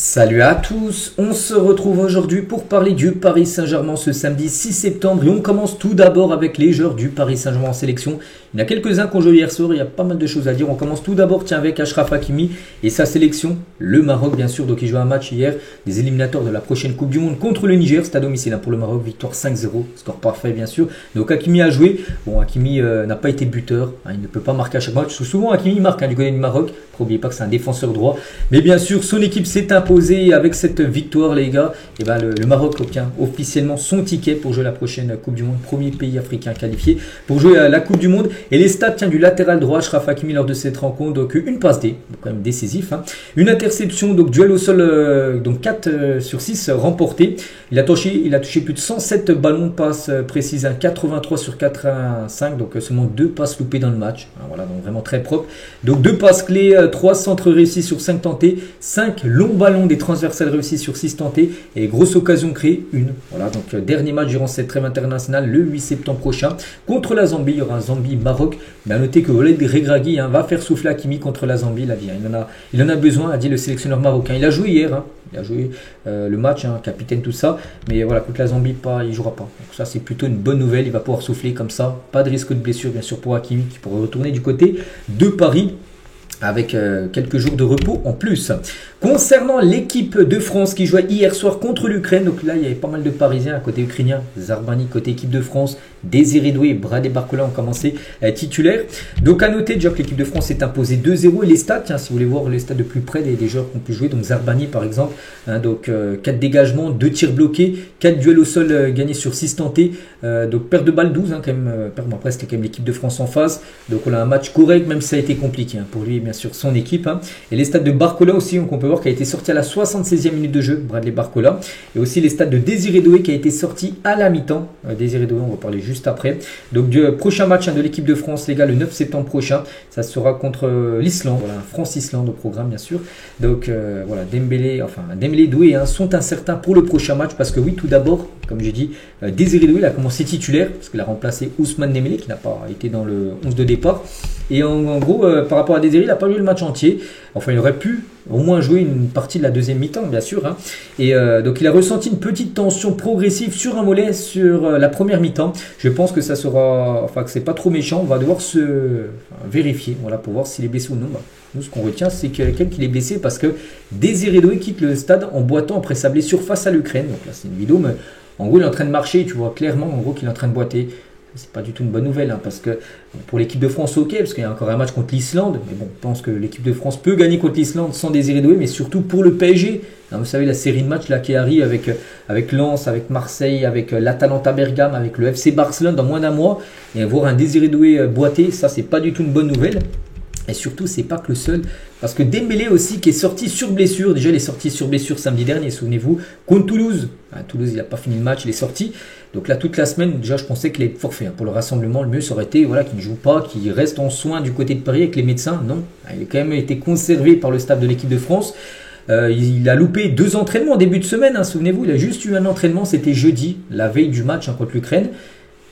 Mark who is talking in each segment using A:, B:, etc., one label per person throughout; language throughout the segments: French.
A: Salut à tous, on se retrouve aujourd'hui pour parler du Paris Saint-Germain ce samedi 6 septembre et on commence tout d'abord avec les joueurs du Paris Saint-Germain en sélection. Il y en a quelques-uns qui ont joué hier soir, il y a pas mal de choses à dire. On commence tout d'abord avec Achraf Hakimi et sa sélection, le Maroc bien sûr. Donc il joue un match hier des éliminatoires de la prochaine Coupe du Monde contre le Niger, c'est à domicile pour le Maroc, victoire 5-0, score parfait bien sûr. Donc Hakimi a joué, bon Hakimi n'a pas été buteur, il ne peut pas marquer à chaque match, souvent Hakimi marque du côté du Maroc, n'oubliez pas que c'est un défenseur droit. Mais bien sûr son équipe s'est imposée avec cette victoire les gars, et le Maroc obtient officiellement son ticket pour jouer la prochaine Coupe du Monde, premier pays africain qualifié pour jouer à la Coupe du Monde. Et les stats du latéral droit, Achraf Hakimi lors de cette rencontre, donc une passe D, quand même décisif, une interception, donc duel au sol, donc 4 sur 6 remportés. Il a touché plus de 107 ballons de passe précises, 83 sur 85, donc seulement 2 passes loupées dans le match. Voilà, donc vraiment très propre. Donc 2 passes clés, 3 centres réussis sur 5 tentés, 5 longs ballons des transversales réussis sur 6 tentés et grosse occasion créée, une. Voilà, donc dernier match durant cette trêve internationale le 8 septembre prochain contre la Zambie. Il y aura un Zambie-Maroc. Mais à noter que Walid Regragui va faire souffler Hakimi contre la Zambie. Il en a besoin, a dit le sélectionneur marocain. Il a joué hier, il a joué le match, capitaine, tout ça. Mais voilà, contre la Zambie, il ne jouera pas. Donc ça, c'est plutôt une bonne nouvelle. Il va pouvoir souffler comme ça. Pas de risque de blessure, bien sûr, pour Hakimi qui pourrait retourner du côté de Paris avec quelques jours de repos en plus. Concernant l'équipe de France qui jouait hier soir contre l'Ukraine, donc là il y avait pas mal de Parisiens à côté ukrainien, Zarbani côté équipe de France, Désiré Doué, Bradé Barcola ont commencé titulaires. Donc à noter déjà que l'équipe de France s'est imposée 2-0 et les stats, si vous voulez voir les stats de plus près des joueurs qui ont pu jouer, donc Zarbani par exemple, donc 4 dégagements, 2 tirs bloqués, 4 duels au sol gagnés sur 6 tentés, donc perte de balle 12 quand même, après c'était quand même l'équipe de France en face, donc on a un match correct même si ça a été compliqué pour lui bien sûr son équipe. Et les stats de Barcola aussi, donc on peut voir qui a été sorti à la 76e minute de jeu, Bradley Barcola. Et aussi les stats de Désiré Doué qui a été sorti à la mi-temps. Désiré Doué, on va parler juste après. Donc du prochain match de l'équipe de France, les gars, le 9 septembre prochain, ça sera contre l'Islande. Voilà, France-Islande au programme, bien sûr. Donc voilà, Dembélé et Doué sont incertains pour le prochain match parce que oui, tout d'abord, comme j'ai dit, Désiré Doué il a commencé titulaire parce qu'il a remplacé Ousmane Dembélé qui n'a pas été dans le 11 de départ. Et en gros, par rapport à Désiré, il n'a pas joué le match entier. Enfin, il aurait pu au moins jouer une partie de la deuxième mi-temps, bien sûr. Et donc, il a ressenti une petite tension progressive sur un mollet sur la première mi-temps. Je pense que ça sera, que c'est pas trop méchant. On va devoir se vérifier, voilà, pour voir s'il est blessé ou non. Nous, ce qu'on retient, c'est quelqu'un qui est blessé parce que Désiré Doué quitte le stade en boitant après sa blessure face à l'Ukraine. Donc là, c'est une vidéo, mais en gros, il est en train de marcher. Tu vois clairement, en gros, qu'il est en train de boiter. C'est pas du tout une bonne nouvelle parce que pour l'équipe de France, ok, parce qu'il y a encore un match contre l'Islande, mais bon, je pense que l'équipe de France peut gagner contre l'Islande sans Désiré Doué, mais surtout pour le PSG. Vous savez, la série de matchs là qui arrive avec Lens, avec Marseille, avec l'Atalanta Bergame, avec le FC Barcelone dans moins d'un mois, et voir un Désiré Doué boiter, ça c'est pas du tout une bonne nouvelle. Et surtout, c'est pas que le seul, parce que Dembélé aussi qui est sorti sur blessure. Déjà, il est sorti sur blessure samedi dernier, souvenez-vous, contre Toulouse. Toulouse, il n'a pas fini le match, il est sorti. Donc là, toute la semaine, déjà, je pensais qu'il allait être forfait. Pour le rassemblement, le mieux, ça aurait été qu'il ne joue pas, qu'il reste en soins du côté de Paris avec les médecins. Non, il a quand même été conservé par le staff de l'équipe de France. Il a loupé 2 entraînements en début de semaine, souvenez-vous. Il a juste eu un entraînement, c'était jeudi, la veille du match contre l'Ukraine.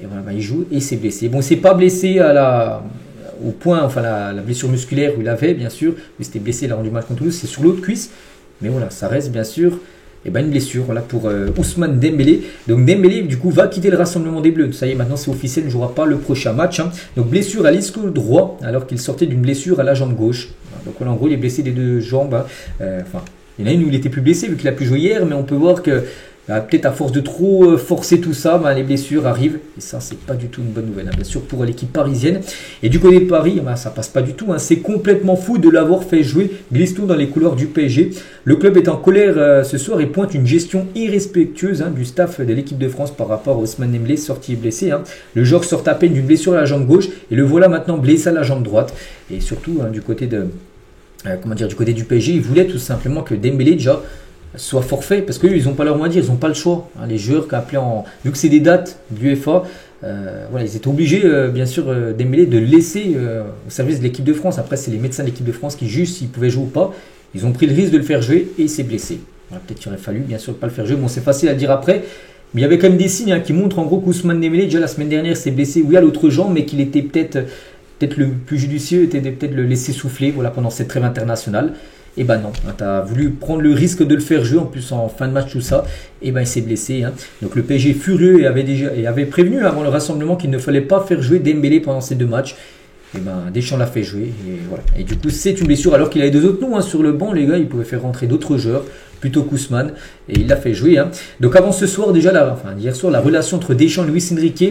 A: Et voilà, il joue et s'est blessé. Bon, il ne s'est pas blessé au point, la blessure musculaire où il avait, bien sûr, mais c'était blessé lors du match contre Toulouse, c'est sur l'autre cuisse. Mais voilà, ça reste bien sûr une blessure pour Ousmane Dembélé. Donc Dembélé, du coup, va quitter le rassemblement des Bleus. Ça y est, maintenant c'est officiel, il ne jouera pas le prochain match. Donc blessure à l'ischio droit, alors qu'il sortait d'une blessure à la jambe gauche. Donc voilà, en gros, il est blessé des 2 jambes. Il y en a une où il était plus blessé, vu qu'il a pu jouer hier, mais on peut voir que peut-être à force de trop forcer tout ça, les blessures arrivent. Et ça, c'est pas du tout une bonne nouvelle, bien sûr, pour l'équipe parisienne. Et du côté de Paris, ça passe pas du tout. C'est complètement fou de l'avoir fait jouer Glissou dans les couloirs du PSG. Le club est en colère ce soir et pointe une gestion irrespectueuse du staff de l'équipe de France par rapport à Ousmane Dembélé, sorti et blessé. Le joueur sort à peine d'une blessure à la jambe gauche et le voilà maintenant blessé à la jambe droite. Et surtout, du côté du PSG, ils voulaient tout simplement que Dembélé, déjà, soit forfait, parce qu'eux ils n'ont pas leur mot à dire, ils n'ont pas le choix. Les joueurs qui appelaient vu que c'est des dates du UEFA, ils étaient obligés, bien sûr, Dembélé de laisser au service de l'équipe de France. Après, c'est les médecins de l'équipe de France qui jugent s'il pouvait jouer ou pas. Ils ont pris le risque de le faire jouer et il s'est blessé. Peut-être qu'il aurait fallu, bien sûr, pas le faire jouer. Bon, c'est facile à dire après, mais il y avait quand même des signes qui montrent en gros qu'Ousmane Dembélé, déjà la semaine dernière, s'est blessé, oui, à l'autre jambe, mais qu'il était peut-être le plus judicieux, était peut-être le laisser souffler pendant cette trêve internationale. Et ben non, hein, tu as voulu prendre le risque de le faire jouer, en plus en fin de match tout ça, et ben il s'est blessé. Hein. Donc le PSG furieux et avait prévenu avant le rassemblement qu'il ne fallait pas faire jouer Dembélé pendant ces 2 matchs. Et ben Deschamps l'a fait jouer, et voilà. Et du coup c'est une blessure, alors qu'il avait 2 autres noms hein, sur le banc, les gars, il pouvait faire rentrer d'autres joueurs, plutôt Kousman, et il l'a fait jouer. Hein. Donc avant ce soir déjà, hier soir, la relation entre Deschamps et Luis Enrique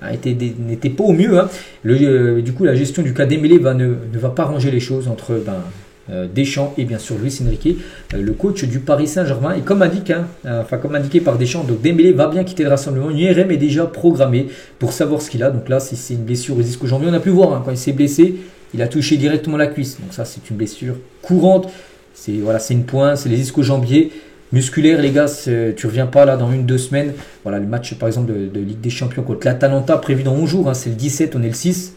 A: n'était pas au mieux. Hein. Du coup, la gestion du cas Dembélé ne va pas ranger les choses entre Deschamps et bien sûr Luis Enrique, le coach du Paris Saint-Germain. Et comme indiqué par Deschamps, donc Dembélé va bien quitter le rassemblement. Une IRM est déjà programmée pour savoir ce qu'il a. Donc là, si c'est une blessure au disque jambier, on a pu voir hein, quand il s'est blessé, il a touché directement la cuisse. Donc ça, c'est une blessure courante. C'est une pointe, c'est les ischio-jambiers. Musculaire, les gars, tu reviens pas là dans 1-2 semaines. Voilà, le match par exemple de Ligue des Champions contre l'Atalanta prévu dans 11 jours, hein, c'est le 17, on est le 6.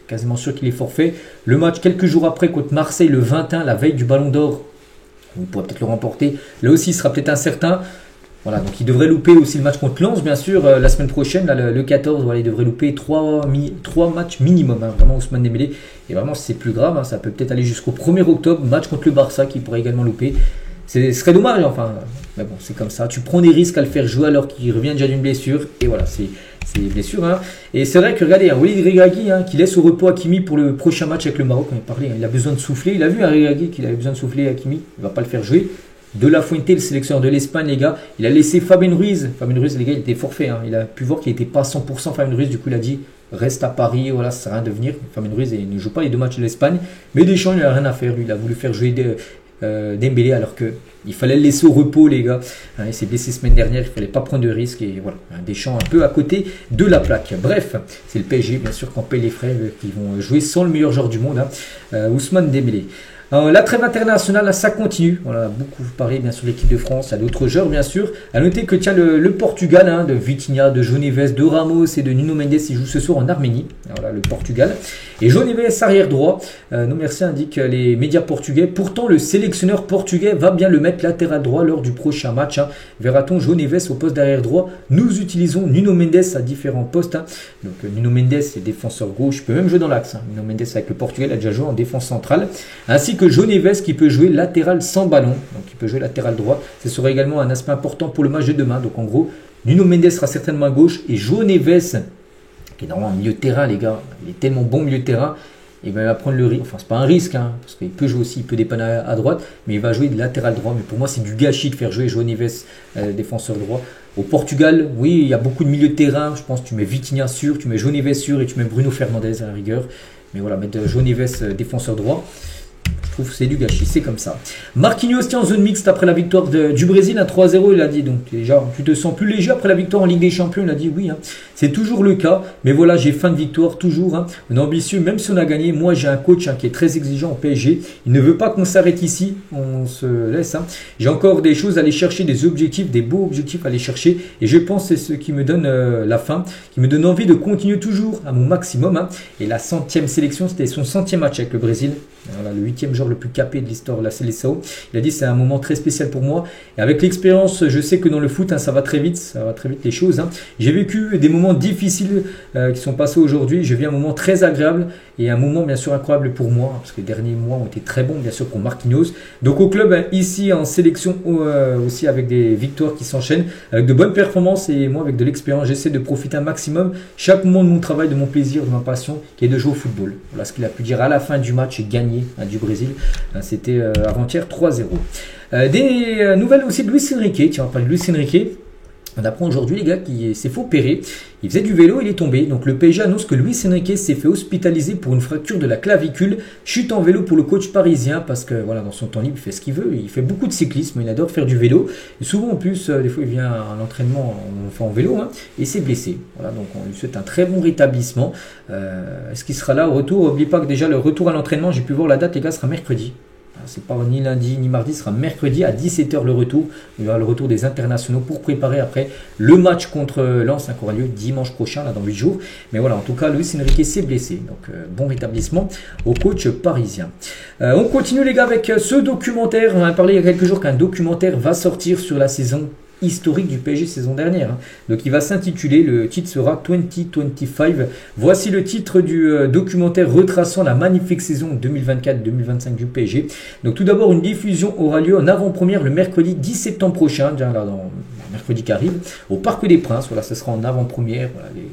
A: Quasiment sûr qu'il est forfait. Le match quelques jours après contre Marseille, le 21, la veille du Ballon d'Or, on pourrait peut-être le remporter. Là aussi, il sera peut-être incertain. Voilà, donc il devrait louper aussi le match contre Lens, bien sûr, la semaine prochaine, là, le 14, voilà, il devrait louper 3 matchs minimum, hein, vraiment Ousmane Dembélé. Et vraiment, c'est plus grave, hein, ça peut peut-être aller jusqu'au 1er octobre, match contre le Barça qui pourrait également louper. Ce serait dommage, enfin, mais bon, c'est comme ça. Tu prends des risques à le faire jouer alors qu'il revient déjà d'une blessure, et voilà, c'est des blessures. Hein. Et c'est vrai que, regardez, Walid Regragui, hein, qui laisse au repos Hakimi pour le prochain match avec le Maroc, on parlait, hein, il a besoin de souffler. Il a vu Regragui qu'il avait besoin de souffler Hakimi, il ne va pas le faire jouer. De La Fuente, le sélectionneur de l'Espagne, les gars, il a laissé Fabien Ruiz. Fabien Ruiz, les gars, il était forfait. Hein. Il a pu voir qu'il n'était pas 100% Fabien Ruiz, du coup, il a dit reste à Paris, voilà, ça ne sert à rien de venir. Fabien Ruiz il ne joue pas les 2 matchs de l'Espagne, mais Deschamps, il n'a rien à faire. Lui, il a voulu faire jouer Dembélé alors qu'il fallait le laisser au repos, les gars. Hein, il s'est blessé semaine dernière, il ne fallait pas prendre de risques. Et voilà, Deschamps un peu à côté de la plaque. Bref, c'est le PSG, bien sûr, qu'on paye les frais, qui vont jouer sans le meilleur joueur du monde, hein, Ousmane Dembélé. La trêve internationale, ça continue. On a beaucoup parlé bien sûr de l'équipe de France, il y a d'autres joueurs bien sûr. À noter que tiens le Portugal, hein, de Vitinha, de João Neves, de Ramos et de Nuno Mendes, il joue ce soir en Arménie. Voilà le Portugal. Et João Neves arrière droit. Non merci indiquent les médias portugais. Pourtant le sélectionneur portugais va bien le mettre latéral droit lors du prochain match. Hein. Verra-t-on João Neves au poste d'arrière droit? Nous utilisons Nuno Mendes à différents postes. Hein. Donc Nuno Mendes est défenseur gauche, il peut même jouer dans l'axe. Hein. Nuno Mendes avec le Portugal a déjà joué en défense centrale. Ainsi que João Neves qui peut jouer latéral sans ballon, donc il peut jouer latéral droit. Ce sera également un aspect important pour le match de demain. Donc en gros, Nuno Mendes sera certainement à gauche et João Neves, qui est normalement milieu de terrain, les gars, il est tellement bon milieu de terrain, il va prendre le risque. Enfin, c'est pas un risque, hein, parce qu'il peut jouer aussi, il peut dépanner à droite, mais il va jouer de latéral droit. Mais pour moi, c'est du gâchis de faire jouer João Neves, défenseur droit. Au Portugal, oui, il y a beaucoup de milieux de terrain. Je pense que tu mets Vitinha sûr, tu mets João Neves sûr et tu mets Bruno Fernandes à la rigueur. Mais voilà, mettre João Neves défenseur droit. Je trouve que c'est du gâchis, c'est comme ça. Marquinhos tient en zone mixte après la victoire du Brésil à 3-0, il a dit, donc déjà, tu te sens plus léger après la victoire en Ligue des Champions, il a dit oui, hein, c'est toujours le cas, mais voilà, j'ai faim de victoire, toujours, hein, on est ambitieux, même si on a gagné, moi j'ai un coach hein, qui est très exigeant au PSG, il ne veut pas qu'on s'arrête ici, on se laisse, hein. J'ai encore des choses à aller chercher, des objectifs, des beaux objectifs à aller chercher, et je pense que c'est ce qui me donne la faim, qui me donne envie de continuer toujours à mon maximum, hein. Et la 100e sélection, c'était son 100e match avec le Brésil, voilà, le 8e joueur le plus capé de l'histoire de la Seleção. Il a dit c'est un moment très spécial pour moi et avec l'expérience je sais que dans le foot hein, ça va très vite les choses, hein. J'ai vécu des moments difficiles qui sont passés aujourd'hui, j'ai vu un moment très agréable et un moment bien sûr incroyable pour moi hein, parce que les derniers mois ont été très bons bien sûr pour Marquinhos. Donc au club hein, ici en sélection aussi avec des victoires qui s'enchaînent, avec de bonnes performances et moi avec de l'expérience j'essaie de profiter un maximum chaque moment de mon travail, de mon plaisir, de ma passion qui est de jouer au football. Voilà ce qu'il a pu dire à la fin du match et gagner hein, du Brésil. C'était avant-hier 3-0. Des nouvelles aussi de Luis Enrique. Tiens, on va parler de Luis Enrique. On apprend aujourd'hui les gars qu'il s'est fait opérer. Il faisait du vélo, il est tombé. Donc le PSG annonce que Luis Enrique s'est fait hospitaliser pour une fracture de la clavicule. Chute en vélo pour le coach parisien parce que voilà, dans son temps libre, il fait ce qu'il veut. Il fait beaucoup de cyclisme, il adore faire du vélo. Et souvent en plus, des fois il vient à l'entraînement en vélo hein, et s'est blessé. Voilà, donc on lui souhaite un très bon rétablissement. Est-ce qu'il sera là au retour? N'oubliez pas que déjà le retour à l'entraînement, j'ai pu voir la date les gars, sera mercredi. C'est pas ni lundi ni mardi, ce sera mercredi à 17 h le retour. Il y aura le retour des internationaux pour préparer après le match contre Lens qui aura lieu dimanche prochain, là dans 8 jours. Mais voilà, en tout cas, Luis Enrique s'est blessé. Donc bon rétablissement au coach parisien. On continue les gars avec ce documentaire. On a parlé il y a quelques jours qu'un documentaire va sortir sur la saison historique du PSG saison dernière. Donc il va s'intituler, le titre sera 2025. Voici le titre du documentaire retraçant la magnifique saison 2024-2025 du PSG. Donc tout d'abord, une diffusion aura lieu en avant-première le mercredi 10 septembre prochain, bien là dans mercredi qui arrive, au Parc des Princes. Voilà, ce sera en avant-première. Voilà, les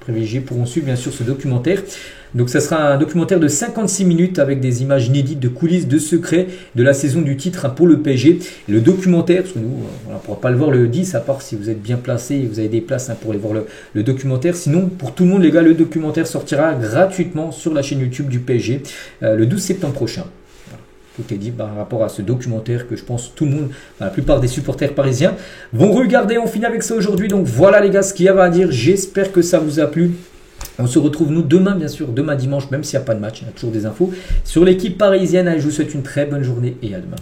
A: privilégiés pourront suivre bien sûr ce documentaire. Donc ça sera un documentaire de 56 minutes avec des images inédites de coulisses, de secrets de la saison du titre pour le PSG. Et le documentaire, parce que nous on ne pourra pas le voir le 10, à part si vous êtes bien placé et vous avez des places pour aller voir le documentaire. Sinon, pour tout le monde les gars, le documentaire sortira gratuitement sur la chaîne YouTube du PSG le 12 septembre prochain. Tout est dit par rapport à ce documentaire que je pense tout le monde, la plupart des supporters parisiens vont regarder. On finit avec ça aujourd'hui. Donc voilà les gars ce qu'il y avait à dire. J'espère que ça vous a plu. On se retrouve nous demain bien sûr, demain dimanche, même s'il n'y a pas de match, il y a toujours des infos sur l'équipe parisienne. Allez, je vous souhaite une très bonne journée et à demain.